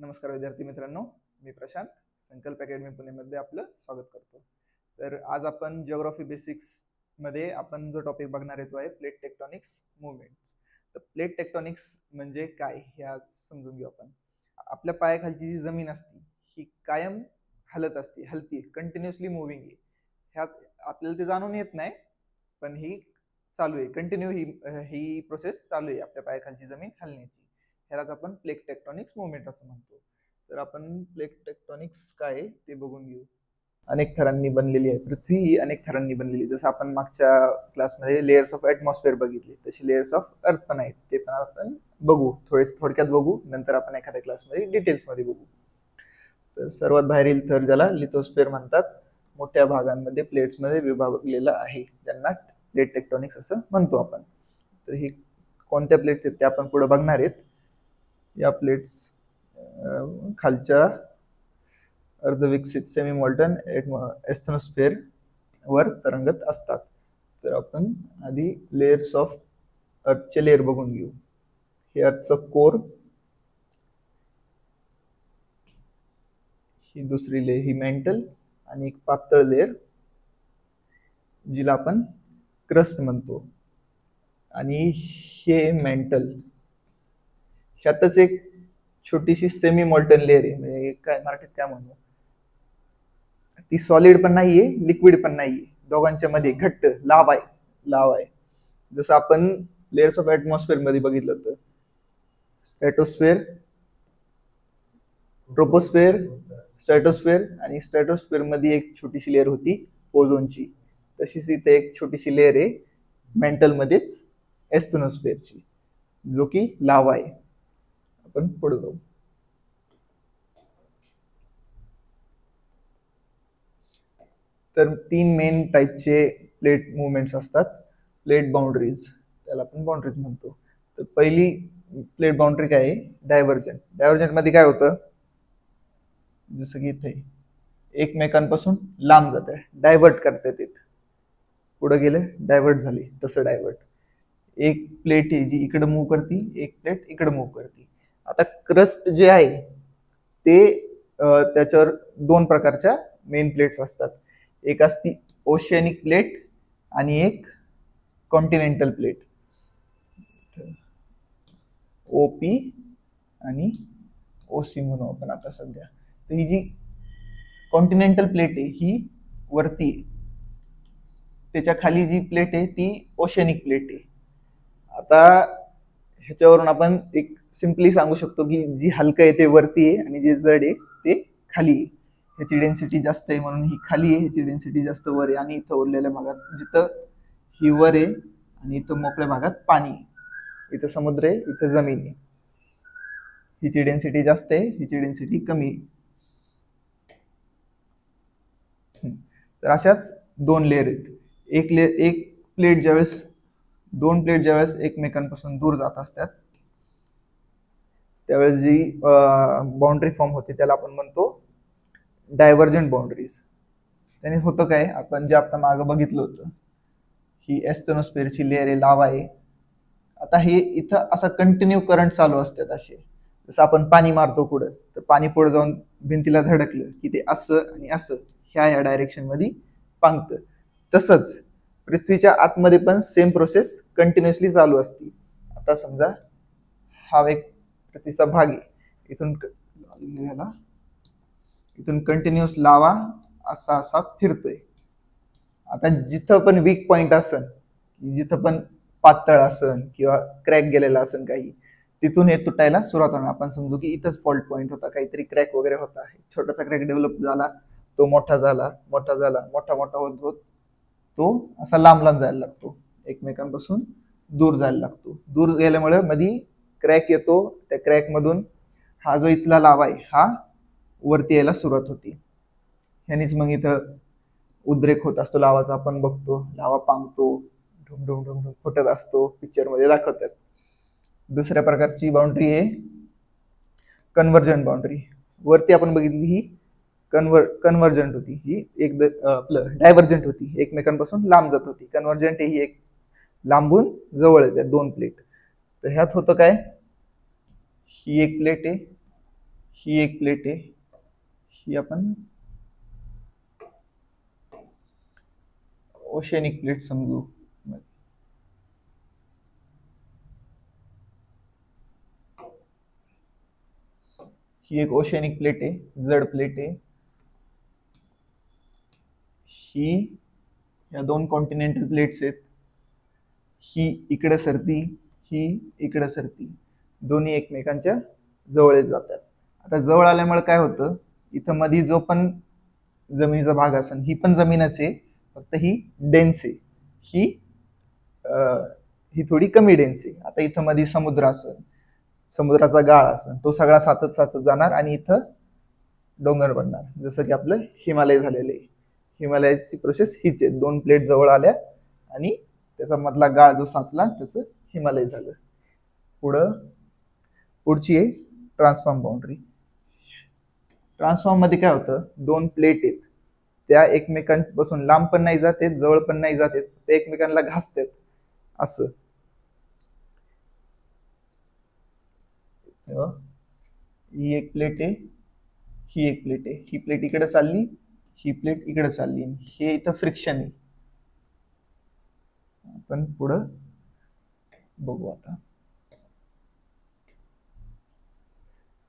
नमस्कार विद्यार्थी मित्रांनो, मी प्रशांत संकल्प अकॅडमी पुणेमध्ये आपलं स्वागत करतो. तर आज आपण जिओग्राफी बेसिक्स मध्ये आपण जो टॉपिक बघणार आहे तो आहे प्लेट टेक्टोनिक्स मुवमेंट्स. तर प्लेट टेक्टोनिक्स म्हणजे काय हे आज समजून घेऊ आपण. आपल्या पायाखालची जी जमीन असते ही कायम हलती कंटिन्युअसली मुव्हिंग आहे. ह्याच आपल्याला ते जाणून येत नाही, पण ही चालू आहे कंटिन्यू, ही प्रोसेस चालू आहे आपल्या पायाखालची जमीन हलण्याची. ह्यालाच आपण प्लेट टेक्टोनिक्स मुवमेंट असं म्हणतो. तर आपण प्लेट टेक्टोनिक्स काय ते बघून घेऊ. अनेक थरांनी बनलेली आहे पृथ्वी, ही अनेक थरांनी बनलेली. जसं आपण मागच्या क्लासमध्ये लेयर्स ऑफ ॲटमॉस्फिअर बघितले, तसे लेयर्स ऑफ अर्थ पण आहेत. ते पण आपण बघू, थोडक्यात बघू, नंतर आपण एखाद्या क्लासमध्ये डिटेल्समध्ये बघू. तर सर्वात बाहेरील थर ज्याला लिथोस्फिअर म्हणतात, मोठ्या भागांमध्ये प्लेट्समध्ये विभागलेला आहे, ज्यांना प्लेट टेक्टोनिक्स असं म्हणतो आपण. तर ही कोणत्या प्लेट्स आहेत ते आपण पुढे बघणार आहेत. या प्लेट्स खालच्या अर्धविकसित सेमी मॉल्टन एस्थेनोस्फिअर वर तरंगत असतात. तर आपण आधी लेयर्स ऑफ अर्थचे लेयर बघून घेऊ. हे अर्थचं कोर, ही दुसरी लेयर ही मेंटल, आणि एक पातळ लेयर जिला आपण क्रस्ट म्हणतो. आणि हे मेंटल, ह्यातच एक छोटीशी सेमी मॉल्टन लेयर आहे, म्हणजे काय मराठीत काय म्हणू, ती सॉलिड पण नाहीये लिक्विड पण नाहीये, दोघांच्या मध्ये घट्ट लावा आहे. जसं आपण लेयर्स ऑफ ॲटमॉस्फिअर मध्ये बघितलं होतं, स्ट्रॅटोस्फिअर, ट्रोपोस्फिअर, स्ट्रॅटोस्फिअर, आणि स्ट्रॅटोस्फिअर मध्ये एक छोटीशी लेयर होती ओझोनची. तशीच इथे एक छोटीशी लेयर आहे मेंटल मध्येच एस्थेनोस्फिअरची, जो की लावा आहे. आपण पुढे जाऊ. तर 3 मेन टाईपचे प्लेट मुवमेंट्स असतात. प्लेट बाउंड्रीज, त्याला आपण बाउंड्रीज म्हणतो. तर पहिली प्लेट बाउंड्री काय आहे, डायव्हर्जंट. डायव्हर्जंट मध्ये काय होतं, जसं की इथे एकमेकांपासून लांब जात आहे, डायव्हर्ट करतात, येत पुढे गेले डायव्हर्ट झाले, तसं डायव्हर्ट. एक प्लेट आहे जी इकडे मूव्ह करते, एक प्लेट इकडे मूव्ह करते. आता क्रस्ट जे आहे ते त्याच्यावर 2 प्रकारच्या मेन प्लेट्स असतात. एक असती ओशियनिक प्लेट आणि एक कॉन्टिनेंटल प्लेट, ओपी आणि ओसी म्हणू आपण आता सध्या. तर ही जी कॉन्टिनेंटल प्लेट आहे ही वरती आहे, त्याच्या खाली जी प्लेट आहे ती ओशियनिक प्लेट आहे. आता ह्याच्यावरून आपण एक सिम्पली सांगू शकतो की जी हलकं आहे ते वरती आहे आणि जे जड आहे ते खाली आहे. ह्याची डेन्सिटी जास्त आहे म्हणून ही खाली आहे, ह्याची डेन्सिटी जास्त वर आहे. आणि इथं उरलेल्या भागात जिथं ही वर आहे आणि इथं मोकळ्या भागात पाणी आहे, इथं समुद्र आहे, इथं जमीन आहे. हिची डेन्सिटी जास्त आहे, हिची डेन्सिटी कमी आहे. तर अशाच 2 लेअर आहेत. एक प्लेट ज्यावेळेस 2 प्लेट ज्यावेळेस एकमेकांपासून दूर जात असतात त्यावेळेस जी बाउंड्री फॉर्म होते त्याला आपण म्हणतो डायव्हर्जंट बाउंड्रीज. त्याने होतं काय, आपण जे आता मागं बघितलं होतं, ही एस्थेनोस्फिअरची लेअर आहे, लावा आहे. आता हे इथं असं कंटिन्यू करंट चालू असतात असे. जसं आपण पाणी मारतो पुढं, तर पाणी पुढे जाऊन भिंतीला धडकलं की ते असं आणि असं ह्या डायरेक्शन मध्ये पांगतं. तसंच पृथ्वीच्या आतमध्ये पण सेम प्रोसेस कंटिन्युअसली चालू असते. आता समजा हा एक पृथ्वीचा भाग आहे, इथून कंटिन्युअस लावा असा फिरतोय. आता जिथं पण वीक पॉइंट असन, जिथं पण पातळ असन किंवा क्रॅक गेलेला असन काही, तिथून हे तुटायला सुरुवात होणार. आपण समजू की इथंच फॉल्ट पॉइंट होता, काहीतरी क्रॅक वगैरे होता, छोटासा क्रॅक डेव्हलप झाला, तो मोठा होत होत तो असा लांब जायला लागतो, एकमेकांपासून दूर जायला लागतो. दूर गेल्यामुळे मध्ये क्रॅक येतो, त्या क्रॅक मधून हा जो इथला लावा आहे हा वरती यायला सुरुवात होती. ह्यानीच मग इथं उद्रेक होत असतो लावाचा. आपण बघतो लावा पांगतो, ढुम ढुम ढुम ढुम फुटत असतो, पिक्चर मध्ये दाखवतात. दुसऱ्या प्रकारची बाउंड्री आहे कन्व्हर्जंट बाउंड्री. वरती आपण बघितली ही कन्व्हर्जंट होती, ही एक आपलं डायव्हर्जंट होती, एकमेकांपासून लांब जात होती. कन्व्हर्जंट ही एक लांबून जवळ येतात 2 प्लेट. तर ह्यात होतं काय, ही एक प्लेट आहे, ही एक प्लेट आहे, ही आपण ओशनिक प्लेट समजू. ही एक ओशनिक प्लेट आहे, जड प्लेट आहे. ही या दोन कॉन्टिनेंटल प्लेट्स आहेत. ही इकडे सरती, ही इकडे सरती, दोन्ही एकमेकांच्या जवळ जातात. आता जवळ आल्यामुळे काय होतं, इथं मध्ये जो पण जमिनीचा भाग असेल ही पण जमीनच आहे, फक्त ही डेन्स आहे, ही थोडी कमी डेन्स आहे. आता इथं मध्ये समुद्र असेल, समुद्राचा गाळ असेल, तो सगळा साचत साचत जाणार आणि इथं डोंगर बनणार, जसं की आपलं हिमालय झालेले. हिमालयाची प्रोसेस हीच आहे, दोन प्लेट जवळ आल्या आणि त्याचा मधला गाळ जो साचला त्याचं हिमालय झालं. पुढची आहे ट्रान्सफॉर्म बाउंड्री. ट्रान्सफॉर्म मध्ये काय होतं, दोन प्लेट आहेत, त्या एकमेकांपासून लांब पण नाही जात आहेत, जवळ पण नाही जात आहेत, ते एकमेकांना घासतात असं. ही एक प्लेट आहे, ही एक प्लेट आहे, ही प्लेट इकडे चालली, ही प्लेट इकडे चालली, हे इथं फ्रिक्शन आहे. आपण पुढं बघू. आता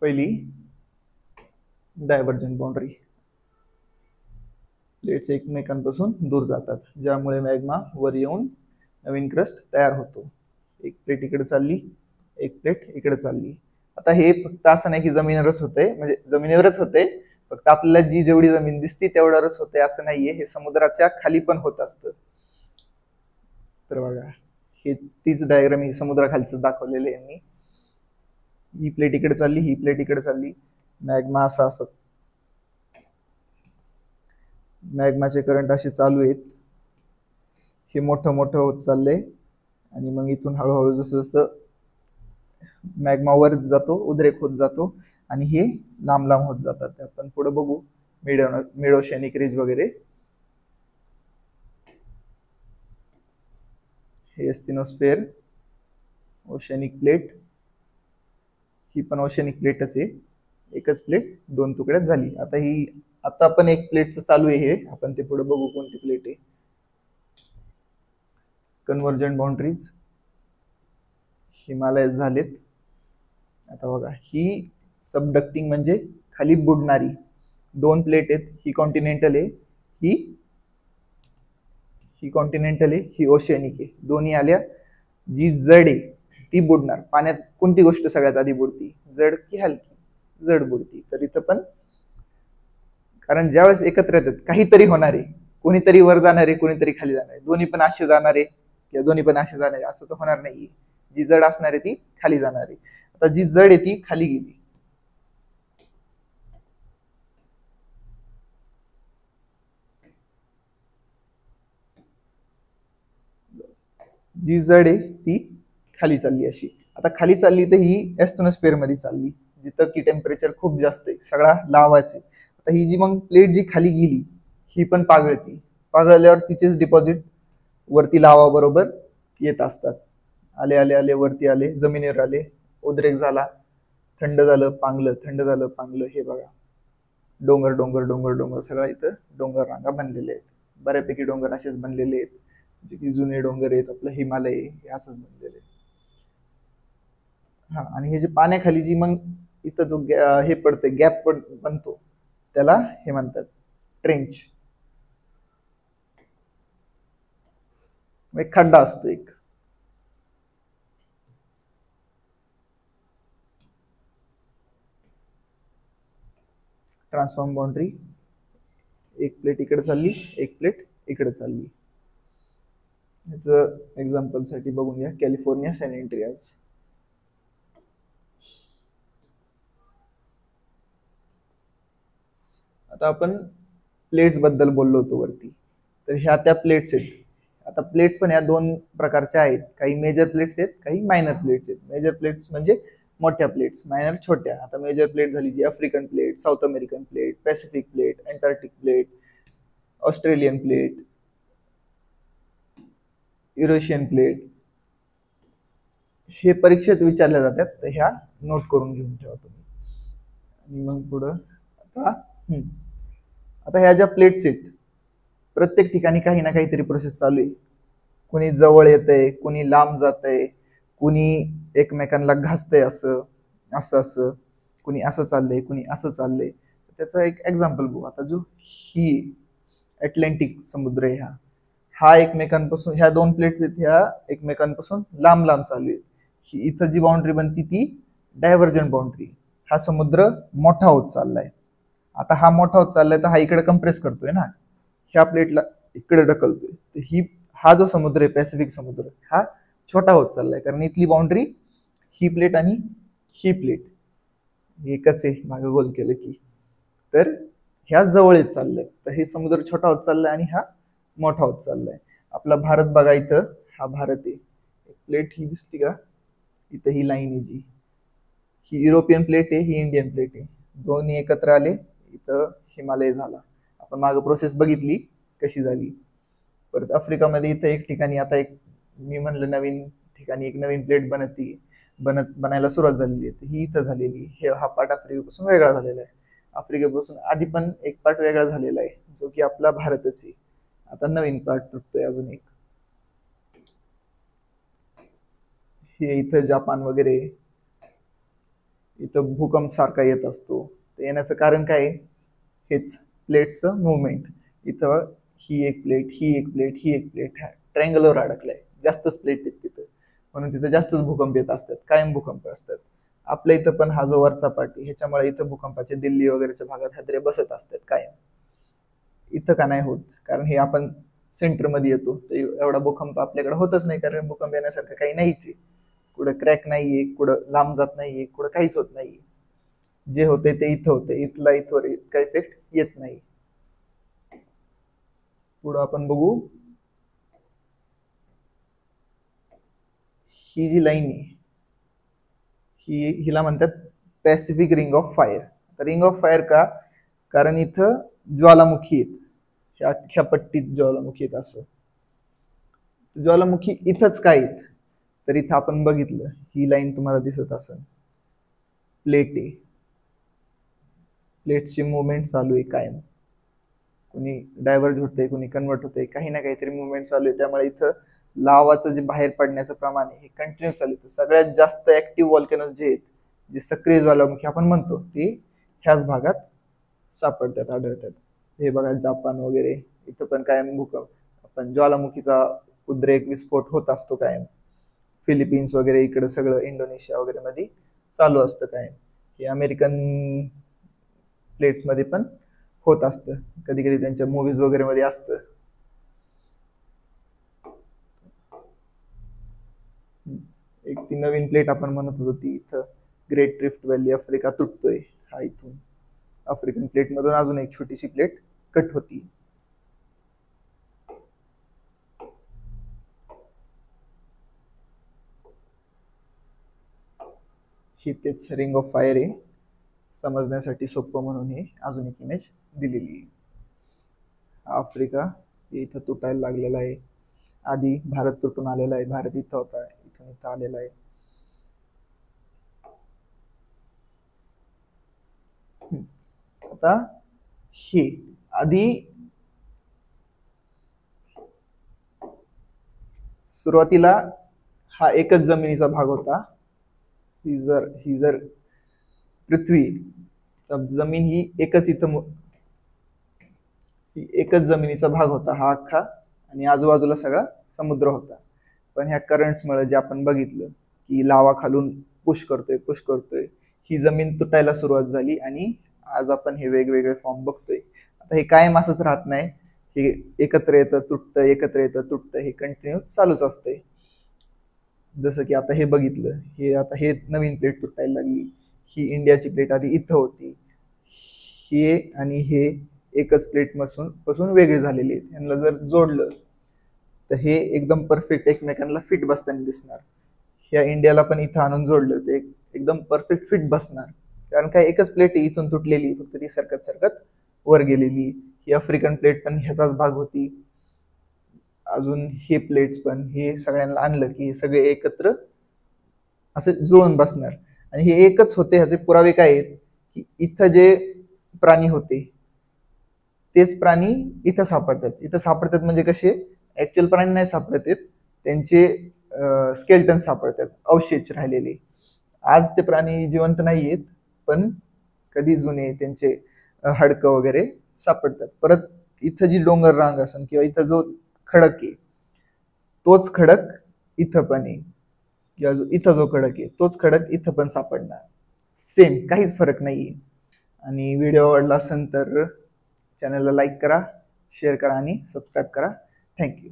पहिली डायव्हर्जंट बाउंड्री. प्लेट्स एकमेकांपासून दूर जातात, ज्यामुळे मॅग्मा वर येऊन नवीन क्रस्ट तयार होतो. एक प्लेट इकडे चालली, एक प्लेट इकडे चालली. आता हे फक्त असं नाही की जमिनीवरच होते, म्हणजे जमिनीवरच होते, फक्त आपल्याला जी जेवढी जमीन दिसते तेवढ्यावरच होते असं नाहीये, हे समुद्राच्या खाली पण होत असतं. तर बघा, हे तीच डायग्राम ही समुद्राखालच दाखवलेले यांनी. ही प्लेट इकडे चालली, ही प्लेट इकडे चालली, मॅग्मा असा असत, मॅग्माचे करंट असे चालू आहेत, हे मोठं मोठं होत चाललंय आणि मग इथून हळूहळू जसं जसं मॅग्मा वर जातो, उद्रेक होत जातो आणि हे लांब लांब होत जातात. आपण पुढे बघू मिड ओशनिक रिज वगैरे. हे स्टेनोस्फेअर, ओशनिक प्लेट, ही पण ओशनिक प्लेटच आहे, एकच प्लेट दोन तुकड्यात झाली. आता पण एक प्लेटचं चालू आहे, हे आपण ते पुढे बघू कोणती प्लेट आहे. कन्व्हर्जंट बाउंड्रीज, हिमालय झालेत. आता बघा, ही सबडक्टिंग म्हणजे खाली बुडणारी दोन प्लेट आहेत, ही कॉन्टिनेंटल आहे, ही कॉन्टिनेंटल आहे, ही ओशियनिक आहे. दोन्ही आल्या, जी जड आहे ती बुडणार. पाण्यात कोणती गोष्ट सगळ्यात आधी बुडती, जड की हलकी? जड बुडती. तर इथं पण, कारण ज्यावेळेस एकत्र येतात काहीतरी होणार आहे, कोणीतरी वर जाणार आहे, कोणीतरी खाली जाणार आहे, दोन्ही पण असे जाणार आहे किंवा दोन्ही पण असे जाणार आहे असं तर होणार नाही. जी जड असणार आहे ती खाली जाणार आहे. आता जी जड आहे ती खाली गेली, जी जड आहे ती खाली चालली अशी. आता खाली चालली तर ही एस्टोनोस्फिअर मध्ये चालली, जिथं की टेम्परेचर खूप जास्त आहे, सगळा लावाच आहे. आता ही जी मग प्लेट जी खाली गेली ही पण पागळती, पागळल्यावर तिचेच डिपॉझिट वरती लावा बरोबर येत असतात. आले आले आले वरती आले, जमिनीवर आले, उद्रेक झाला, थंड झालं पांगलं, थंड झालं पांगलं. हे बघा, डोंगर डोंगर डोंगर डोंगर सगळं इथं डोंगर रांगा बनलेले आहेत. बऱ्यापैकी डोंगर असेच बनलेले आहेत, जे की जुने डोंगर आहेत, आपलं हिमालय हे असंच बनलेले. हा, आणि हे जे पाण्याखाली जी मग इथं जो हे पडते, गॅप बनतो, त्याला हे म्हणतात ट्रेंच. एक खड्डा असतो एक. ट्रान्सफॉर्म बाउंड्री, एक प्लेट इकडे चालली, एक प्लेट इकडे चालली. याचं एक्झाम्पल साठी बघून घ्या, कॅलिफोर्निया सॅन एंड्रियास. आता आपण प्लेट्स बद्दल बोललो होतो वरती, तर ह्या त्या प्लेट्स आहेत. आता प्लेट्स पण या दोन प्रकारच्या आहेत, काही मेजर प्लेट्स आहेत, काही मायनर प्लेट्स आहेत. मेजर प्लेट्स म्हणजे मोठ्या प्लेट्स, मायनर छोट्या. आता मेजर प्लेट झाली जी African plate, South American plate, Pacific plate, Antarctic plate, Australian plate, Eurasian plate. हे परीक्षेत विचारल्या जातात, तर ह्या नोट करून घेऊन ठेवा तुम्ही. मग पुढं आता ह्या ज्या प्लेट्स आहेत प्रत्येक ठिकाणी काही ना काहीतरी प्रोसेस चालू आहे. कुणी जवळ येतंय, कुणी लांब जातंय, कुणी एकमेकांना घासतंय, असं असं असं कुणी असं चाललंय, कुणी असं चाललंय. त्याचं एक एक्झाम्पल बघू. आता जो ही अटलांटिक समुद्र आहे, हा एकमेकांपासून, ह्या दोन प्लेट्स आहेत ह्या एकमेकांपासून लांब लांब चालू आहेत. ही इथं जी बाउंड्री बनती ती डायव्हर्जंट बाउंड्री. हा समुद्र मोठा होत चाललाय. आता हा मोठा होत चाललाय तर हा इकडे कंप्रेस करतोय ना, ह्या प्लेटला इकडे ढकलतोय. तर हा जो समुद्र आहे पॅसिफिक समुद्र, हा छोटा होत चाललाय कारण इथली बाउंड्री ही प्लेट आणि ही प्लेट एकच आहे, मागे गोल केलं की. तर ह्या जवळ येत चाललंय, तर हे समुद्र छोटा होत चाललाय आणि हा मोठा होत चाललाय. आपला भारत बघा, इथं हा भारत आहे. प्लेट ही दिसती का, इथं ही लाईन आहे जी, ही युरोपियन प्लेट आहे, ही इंडियन प्लेट आहे. दोन्ही एकत्र आले, इथं हिमालय झाला. आपण मागे प्रोसेस बघितली कशी झाली. परत आफ्रिकामध्ये इथं एक ठिकाणी, आता एक मी म्हणलं नवीन ठिकाणी एक नवीन प्लेट बनायला सुरुवात झालेली आहे. ही इथं झालेली, हा पार्ट आफ्रिकेपासून वेगळा झालेला आहे. आफ्रिकेपासून आधी पण एक पार्ट वेगळा झालेला आहे, जो की आपला भारतच आहे. आता नवीन पार्ट तुटतोय अजून एक. हे इथं जपान वगैरे, इथं भूकंप सारखा येत असतो. ते येण्याचं कारण काय, हेच प्लेट्सचं मुवमेंट. इथं ही एक प्लेट, ही एक प्लेट, ही एक प्लेट ट्रँगलवर अडकलाय, जास्तच प्लेट आहेत तिथं, म्हणून तिथं जास्तच भूकंप येत असतात, कायम भूकंप असतात. आपल्या इथं पण हा जो वरचा पार्टी, ह्याच्यामुळे इथं भूकंपाचे दिल्ली वगैरेच्या भागात हादरे बसत असतात कायम. इथं का नाही होत, कारण हे आपण सेंटरमध्ये येतो, तर एवढा भूकंप आपल्याकडे होतच नाही, कारण भूकंप येण्यासारखं काही नाहीच आहे. कुठं क्रॅक नाहीये, कुठं लांब जात नाहीये, कुठं काहीच होत नाहीये. जे होते ते इथं होते, इथला इथवर इतका इफेक्ट येत नाही. पुढं आपण बघू, ही जी लाईन आहे हिला म्हणतात Pacific ring of fire. Ring of fire का, कारण इथं ज्वालामुखी आहेत, ह्या अख्ख्या पट्टीत ज्वालामुखी आहेत. असं ज्वालामुखी इथंच काय आहेत, तर इथं आपण बघितलं ही लाईन तुम्हाला दिसत असेल, प्लेट आहे, प्लेट्सची मुवमेंट चालू आहे कायम. कुणी डायव्हर्ज होते, कुणी कन्वर्ट होते, काही ना काहीतरी मुवमेंट चालू आहे. त्यामुळे इथं लावाचं जे बाहेर पडण्याचं प्रमाण आहे हे कंटिन्यू चालू आहे. सगळ्यात जास्त ऍक्टिव्ह व्हॉल्कॅनोज जे आहेत, जे सक्रिय ज्वालामुखी आपण म्हणतो, ते ह्याच भागात सापडतात, आढळतात. हे बघा जापान वगैरे, इथं पण कायम भूकंप, आपण ज्वालामुखीचा उद्रेक विस्फोट होत असतो कायम. फिलिपिन्स वगैरे इकडे सगळं, इंडोनेशिया वगैरे मध्ये चालू असतं कायम. हे अमेरिकन प्लेट्स मध्ये पण होत असतं, कधी कधी त्यांच्या मूवीज वगैरे मध्ये असतं. एक ती नवीन प्लेट आपण म्हणत होतो ती इथं ग्रेट रिफ्ट व्हॅली, आफ्रिका तुटतोय हा. इथून आफ्रिकन प्लेट मधून अजून एक छोटीशी प्लेट कट होती. ही तेच रिंग ऑफ फायर आहे, समजण्यासाठी सोपं म्हणून हे अजून एक इमेज दिलेली आहे. आफ्रिका इथं तुटायला लागलेला आहे, आधी भारत तुटून आलेला आहे, भारत इथं होता, इथून इथं आलेला आहे. आता ही आधी सुरुवातीला हा एकच जमिनीचा भाग होता. ही जर पृथ्वी, तर जमीन ही एकच, इथं एकच जमिनीचा भाग होता हा अख्खा, आणि आजूबाजूला सगळा समुद्र होता. पण ह्या करंट्समुळे जे आपण बघितलं की लावा खालून पुश करतोय, ही जमीन तुटायला सुरुवात झाली आणि आज आपण हे वेगवेगळे फॉर्म बघतोय. आता हे कायम असंच राहत नाही, हे एकत्र येतं तुटतं, एकत्र येतं तुटतं, हे कंटिन्यू चालूच असतंय. जसं की आता हे बघितलं, आता हे नवीन प्लेट तुटायला लागली. ही इंडियाची प्लेट आधी इथं होती, हे आणि हे एकच प्लेट पासून वेगळे झालेले आहेत. यांना जर जोडलं तर हे एकदम परफेक्ट एकमेकांना फिट बसताना दिसणार. ह्या इंडियाला पण इथं आणून जोडलं ते एकदम परफेक्ट फिट बसणार, कारण काय एकच प्लेट इथून तुटलेली, फक्त ती सरकत वर गेलेली. ही आफ्रिकन प्लेट पण ह्याचाच भाग होती. अजून हे प्लेट्स पण, हे सगळ्यांना आणलं की हे सगळे एकत्र असं जुळून बसणार. आणि हे एकच होते, ह्याचे पुरावे काय आहेत, की इथं जे प्राणी होते तेच प्राणी इथं सापडतात म्हणजे कसे ऍक्च्युअल प्राणी नाही सापडत आहेत, त्यांचे स्केल्टन सापडतात, अवशेष राहिलेले. आज ते प्राणी जिवंत नाही आहेत, पण कधी जुने त्यांचे हाडकं वगैरे सापडतात. परत इथं जी डोंगर रांग असेल किंवा इथं जो खडक आहे तोच खडक इथं पण आहे, किंवा इथं जो खडक आहे तोच खडक इथं पण सापडणार. सेम, काहीच फरक नाहीये. आणि व्हिडिओ आवडला असेल तर चॅनलला लाईक करा, शेअर करा आणि सबस्क्राईब करा. थँक्यू.